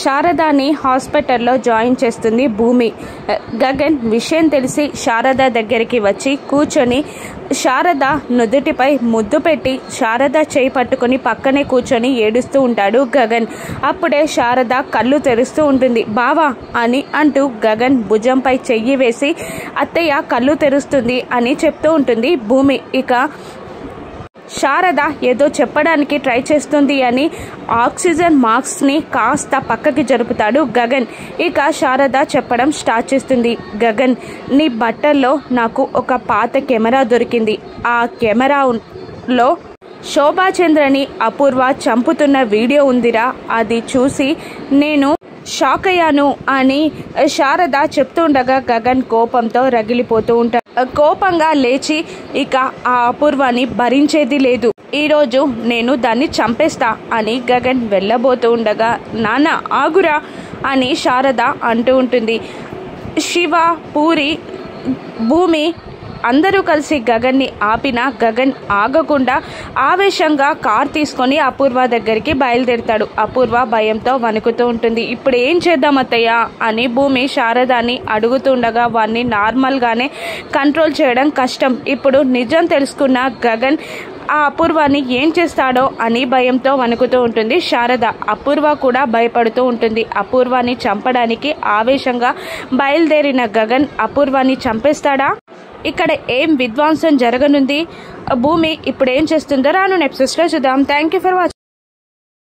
శారదాని హాస్పిటల్లో జాయిన్ చేస్తుంది భూమి. గగన్ విషయం తెలిసి శారద దగ్గరికి వచ్చి కూర్చొని శారద నుదుటిపై ముద్దు పెట్టి శారద చేయి పట్టుకొని పక్కనే కూర్చొని ఏడుస్తూ ఉంటాడు గగన్. అప్పుడే శారద కళ్ళు తెరుస్తూ ఉంటుంది. బావా అని అంటూ గగన్ భుజంపై చెయ్యి వేసి అత్తయ్య కళ్ళు తెరుస్తుంది అని చెప్తూ ఉంటుంది భూమి. ఇక శారద ఏదో చెప్పడానికి ట్రై చేస్తుంది అని ఆక్సిజన్ మాస్క్ని కాస్త పక్కకి జరుపుతాడు గగన్. ఇక శారద చెప్పడం స్టార్ట్ చేస్తుంది. గగన్, నీ బట్టల్లో నాకు ఒక పాత కెమెరా దొరికింది. ఆ కెమెరాలో శోభాచంద్రని అపూర్వ చంపుతున్న వీడియో ఉందిరా, అది చూసి నేను షాక్ అయ్యాను అని శారద చెప్తుండగా గగన్ కోపంతో రగిలిపోతూ ఉంటాడు. కోపంగా లేచి ఇక ఆ అపూర్వాని భరించేది లేదు, ఈరోజు నేను దాన్ని చంపేస్తా అని గగన్ వెళ్ళబోతూ ఉండగా నాన్న ఆగురా అని శారద అంటూ ఉంటుంది. శివ, పూరి, భూమి అందరూ కలిసి గగన్ని ఆపిన గగన్ ఆగకుండా ఆవేశంగా కార్ తీసుకొని అపూర్వ దగ్గరికి బయలుదేరుతాడు. అపూర్వ భయంతో వణుకుతూ ఉంటుంది. ఇప్పుడు ఏం చేద్దాం అత్తయ్య అని భూమి శారదాని అడుగుతుండగా వాడిని నార్మల్గానే కంట్రోల్ చేయడం కష్టం. ఇప్పుడు నిజం తెలుసుకున్న గగన్ ఆ అపూర్వాని ఏం చేస్తాడో అని భయంతో వణుకుతూ ఉంటుంది శారద. అపూర్వ కూడా భయపడుతూ ఉంటుంది. అపూర్వాని చంపడానికి ఆవేశంగా బయలుదేరిన గగన్ అపూర్వాని చంపేస్తాడా? ఇక్కడ ఏం విధ్వంసం జరగనుంది? భూమి ఇప్పుడు ఏం చేస్తుందో రాను ఎపిసోడ్స్లో చూద్దాం. Thank you for watching.